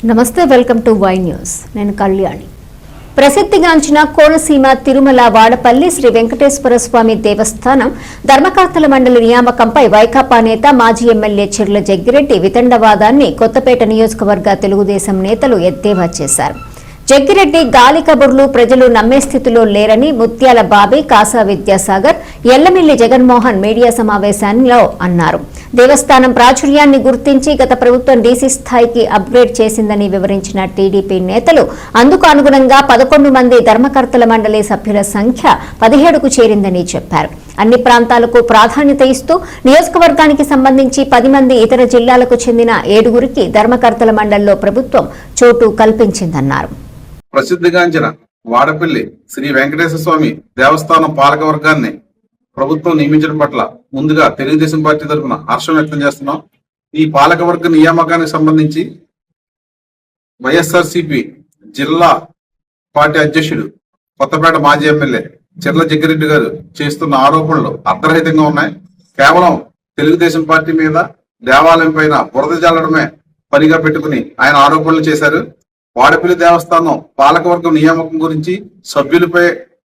నమస్తే, welcome to Y news. నేను కళ్యాణి. ప్రసిద్ధిగాంచిన కోనసీమ తిరుమల వాడపల్లి శ్రీ వెంకటేశ్వర స్వామి దేవస్థానం ధర్మకర్తల మండలి నియామకంపై వైకాపా నేత మాజీ ఎమ్మెల్యే చిర్ల జగ్గిరెడ్డి వితండవాదాన్ని కొత్తపేట నియోజకవర్గ తెలుగుదేశం నేతలు ఎద్దేవా చేశారు. జగ్గిరెడ్డి గాలి కబుర్లు ప్రజలు నమ్మే స్థితిలో లేరని ముత్యాల బాబీ, కాసా విద్యాసాగర్, ఎల్లమిల్లి జగన్మోహన్ మీడియా సమావేశంలో అన్నారు. దేవస్థానం ప్రాచుర్యాన్ని గుర్తించి గత ప్రభుత్వం డీసీ స్థాయికి అప్గ్రేడ్ చేసిందని వివరించిన టీడీపీ నేతలు అందుకు అనుగుణంగా 11 మంది ధర్మకర్తల మండలి సభ్యుల సంఖ్య 17కు చేరిందని చెప్పారు. అన్ని ప్రాంతాలకు ప్రాధాన్యత ఇస్తూ నియోజకవర్గానికి సంబంధించి 10 మంది ఇతర జిల్లాలకు చెందిన 7గురికి ధర్మకర్తల మండలిలో ప్రభుత్వం చోటు కల్పించిందన్నారు. ప్రసిద్ధిగాంచిన వాడపల్లి శ్రీ వెంకటేశ్వర స్వామి దేవస్థానం పాలక వర్గాన్ని ప్రభుత్వం నియమించడం పట్ల ముందుగా తెలుగుదేశం పార్టీ తరఫున హర్షం వ్యక్తం చేస్తున్నాం. ఈ పాలకవర్గ నియామకానికి సంబంధించి వైఎస్ఆర్సీపీ జిల్లా పార్టీ అధ్యక్షుడు కొత్తపేట మాజీ ఎమ్మెల్యే చిర్ల జగ్గిరెడ్డి గారు చేస్తున్న ఆరోపణలు అర్థరహితంగా ఉన్నాయి. కేవలం తెలుగుదేశం పార్టీ మీద, దేవాలయం పైన బురద జల్లడమే పనిగా పెట్టుకుని ఆయన ఆరోపణలు చేశారు. వాడపల్లి దేవస్థానం పాలకవర్గం నియామకం గురించి, సభ్యులపై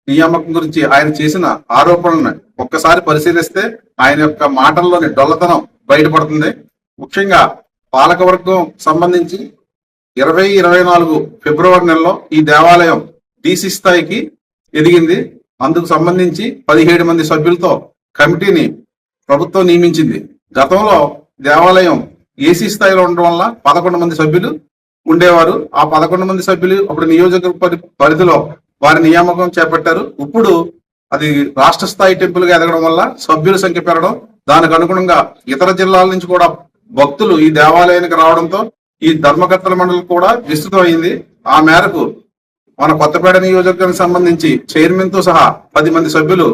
నియామకం గురించి ఆయన చేసిన ఆరోపణలను ఒక్కసారి పరిశీలిస్తే ఆయన యొక్క మాటల్లోని డొల్లతనం బయటపడుతుంది. ముఖ్యంగా పాలకవర్గం సంబంధించి 2024 ఫిబ్రవరి నెలలో ఈ దేవాలయం డీసీ స్థాయికి ఎదిగింది. అందుకు సంబంధించి 17 మంది సభ్యులతో కమిటీని ప్రభుత్వం నియమించింది. గతంలో దేవాలయం ఏసీ స్థాయిలో ఉండడం వల్ల 11 మంది సభ్యులు ఉండేవారు. ఆ 11 మంది సభ్యులు అప్పుడు నియోజకవర్గ పరిధిలో వారి నియామకం చేపట్టారు. ఇప్పుడు అది రాష్ట్ర స్థాయి టెంపుల్ గా ఎదగడం వల్ల సభ్యుల సంఖ్య పెరగడం, దానికి అనుగుణంగా ఇతర జిల్లాల నుంచి కూడా భక్తులు ఈ దేవాలయానికి రావడంతో ఈ ధర్మకర్తల మండలి కూడా విస్తృతమైంది. ఆ మేరకు మన కొత్తపేట నియోజకవర్గానికి సంబంధించి చైర్మన్ తో సహా 10 మంది సభ్యులు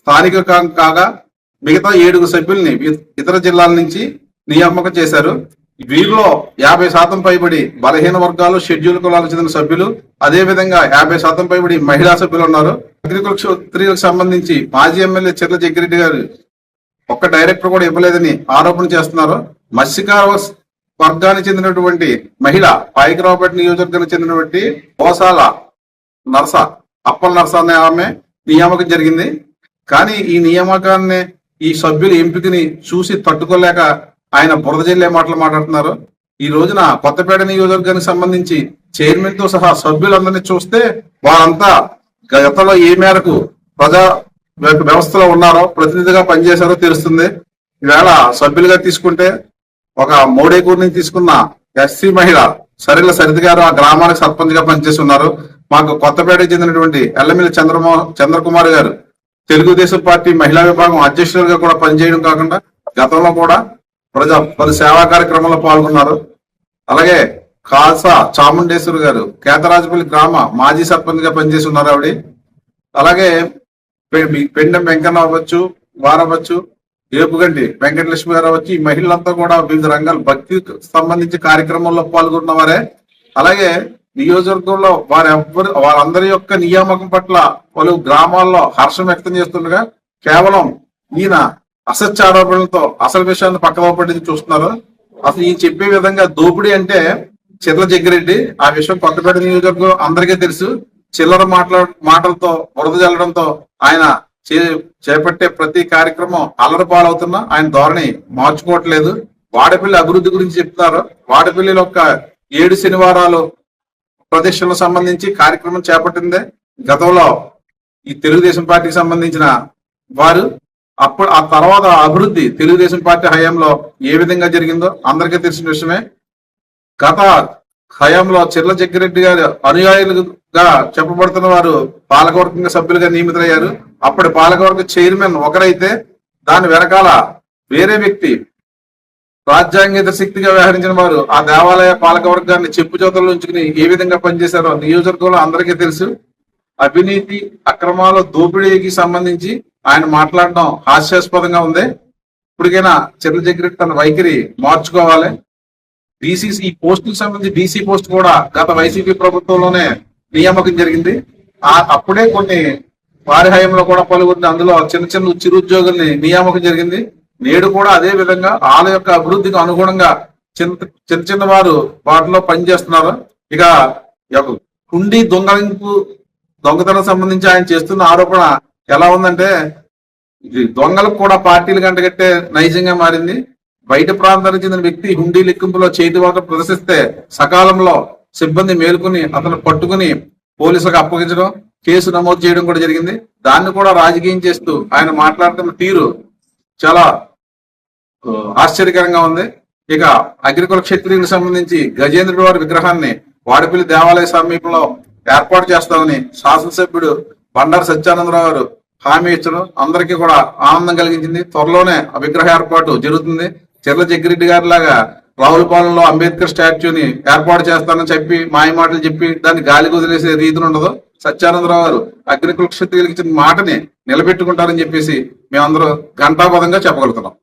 స్థానిక కాగా మిగతా 7 సభ్యుల్ని ఇతర జిల్లాల నుంచి నియామకం చేశారు. వీరిలో 50% పైబడి బలహీన వర్గాలు, షెడ్యూల్ కులాలకు చెందిన సభ్యులు, అదే విధంగా 50% పైబడి మహిళా సభ్యులు ఉన్నారు. అగ్రికల్చర్ సంబంధించి మాజీ ఎమ్మెల్యే చిర్ల జగ్గిరెడ్డి గారు ఒక్క డైరెక్టర్ కూడా ఇవ్వలేదని ఆరోపణ చేస్తున్నారు. మత్స్యకార వర్గానికి చెందినటువంటి మహిళ, పాయికరావుపేట నియోజకవర్గానికి చెందినటువంటి కోసాల నర్స, అప్పల నర్స అనే ఆమె నియామకం జరిగింది. కానీ ఈ నియామకాన్ని, ఈ సభ్యుల ఎంపికని చూసి తట్టుకోలేక ఆయన బురద జల్లే మాటలు మాట్లాడుతున్నారు. ఈ రోజున కొత్తపేట నియోజకవర్గానికి సంబంధించి చైర్మన్ తో సహా సభ్యులందరినీ చూస్తే వారంతా గతంలో ఏ మేరకు ప్రజా వ్యవస్థలో ఉన్నారో, ప్రతినిధిగా పనిచేశారో తెలుస్తుంది. ఈవేళ సభ్యులుగా తీసుకుంటే ఒక మోడేకూరు నుంచి తీసుకున్న ఎస్సీ మహిళ సరిల సరిత గారు ఆ గ్రామానికి సర్పంచ్ గా పనిచేసి ఉన్నారు. మాకు కొత్తపేటకు చెందినటువంటి ఎల్లమిల్లి చంద్రకుమార్ గారు తెలుగుదేశం పార్టీ మహిళా విభాగం అధ్యక్షులుగా కూడా పనిచేయడం కాకుండా గతంలో కూడా పలు సేవా కార్యక్రమంలో పాల్గొన్నారు. అలాగే కాసా చాముండేశ్వరి గారు కేతరాజపల్లి గ్రామ మాజీ సర్పంచ్ గా పనిచేసి ఉన్నారు ఆవిడ. అలాగే పెండెం వెంకన్న అవ్వచ్చు, వారవచ్చు, ఏపుగంటి వెంకటలక్ష్మి గారు అవ్వచ్చు, ఈ మహిళలంతా కూడా వివిధ రంగాల భక్తికి సంబంధించి కార్యక్రమంలో పాల్గొన్న వారే. అలాగే నియోజకవర్గంలో వారందరి యొక్క నియామకం పట్ల పలు గ్రామాల్లో హర్షం వ్యక్తం చేస్తుండగా కేవలం ఈయన అసత్య ఆరోపణలతో అసలు విషయాన్ని పక్కన పట్టి చూస్తున్నారు. అసలు ఈయన చెప్పే విధంగా దోపిడీ అంటే చిర్ల జగ్గిరెడ్డి, ఆ విషయం కొత్తపేట నియోజకవర్గం అందరికీ తెలుసు. చిల్లర మాటలతో బురద జల్లడంతో ఆయన చేపట్టే ప్రతి కార్యక్రమం అల్లరిపాలవుతున్నా ఆయన ధోరణి మార్చుకోవట్లేదు. వాడపల్లి అభివృద్ధి గురించి చెప్తున్నారు. వాడపల్లిలో ఒక 7 శనివారాలు ప్రదర్శనలకు సంబంధించి కార్యక్రమం చేపట్టిందే గతంలో ఈ తెలుగుదేశం పార్టీకి సంబంధించిన వారు. అప్పుడు ఆ తర్వాత అభివృద్ధి తెలుగుదేశం పార్టీ హయాంలో ఏ విధంగా జరిగిందో అందరికీ తెలిసిన విషయమే. గత హయాంలో చిర్ల జగ్గిరెడ్డి గారు అనుయాయులుగా చెప్పబడుతున్న వారు పాలకవర్గ సభ్యులుగా నియమితులయ్యారు. అప్పటి పాలకవర్గ చైర్మన్ ఒకరైతే దాని వెనకాల వేరే వ్యక్తి రాజ్యాంగేతర శక్తిగా వ్యవహరించిన వారు ఆ దేవాలయ పాలకవర్గాన్ని చెప్పు చేతుల్లో ఉంచుకుని ఏ విధంగా పనిచేశారో నియోజకవర్గంలో అందరికీ తెలుసు. అవినీతి, అక్రమాలు, దోపిడీకి సంబంధించి ఆయన మాట్లాడడం హాస్యాస్పదంగా ఉంది. ఇప్పటికైనా చిర్ల జగ్గిరెడ్డి తన వైఖరి మార్చుకోవాలి. ఈ పోస్టులకు సంబంధించి డీసీ పోస్ట్ కూడా గత వైసీపీ ప్రభుత్వంలోనే నియామకం జరిగింది. అప్పుడే కొన్ని వారి హయాంలో కూడా పలువురిని అందులో చిన్న చిరుద్యోగుల్ని నియామకం జరిగింది. నేడు కూడా అదే విధంగా వాళ్ళ యొక్క అభివృద్ధికి అనుగుణంగా చిన్న చిన్న వారు వాటిలో పనిచేస్తున్నారు. ఇక హుండీ దొంగతనం సంబంధించి ఆయన చేస్తున్న ఆరోపణ ఎలా ఉందంటే, ఇది దొంగలకు కూడా పార్టీలు గంటగట్టే నైజంగా మారింది. బయట ప్రాంతానికి చెందిన వ్యక్తి హుండీ లెక్కింపులో చేతివాటం ప్రదర్శిస్తే సకాలంలో సిబ్బంది మేలుకుని అతను పట్టుకుని పోలీసులకు అప్పగించడం, కేసు నమోదు చేయడం కూడా జరిగింది. దాన్ని కూడా రాజకీయం చేస్తూ ఆయన మాట్లాడుతున్న తీరు చాలా ఆశ్చర్యకరంగా ఉంది. ఇక అగ్రికుల క్షత్రియులకు సంబంధించి గజేంద్రుడి వారి విగ్రహాన్ని వాడపల్లి దేవాలయ సమీపంలో ఏర్పాటు చేస్తామని శాసనసభ్యుడు బండారు సత్యానందరావు గారు హామీ ఇచ్చడం అందరికీ కూడా ఆనందం కలిగించింది. త్వరలోనే ఆ విగ్రహ ఏర్పాటు జరుగుతుంది. చెర్ల జగ్గిరెడ్డి గారి లాగా రావులపాలెంలో అంబేద్కర్ స్టాచ్యూని ఏర్పాటు చేస్తానని చెప్పి మాయమాటలు చెప్పి దాన్ని గాలికి వదిలేసే రీతిలో ఉండదు. సత్యానందరావు గారు అగ్రికుల క్షత్రియులకు ఇచ్చిన మాటని నిలబెట్టుకుంటారని చెప్పేసి మేమందరూ ఘంటాపదంగా చెప్పగలుగుతున్నాం.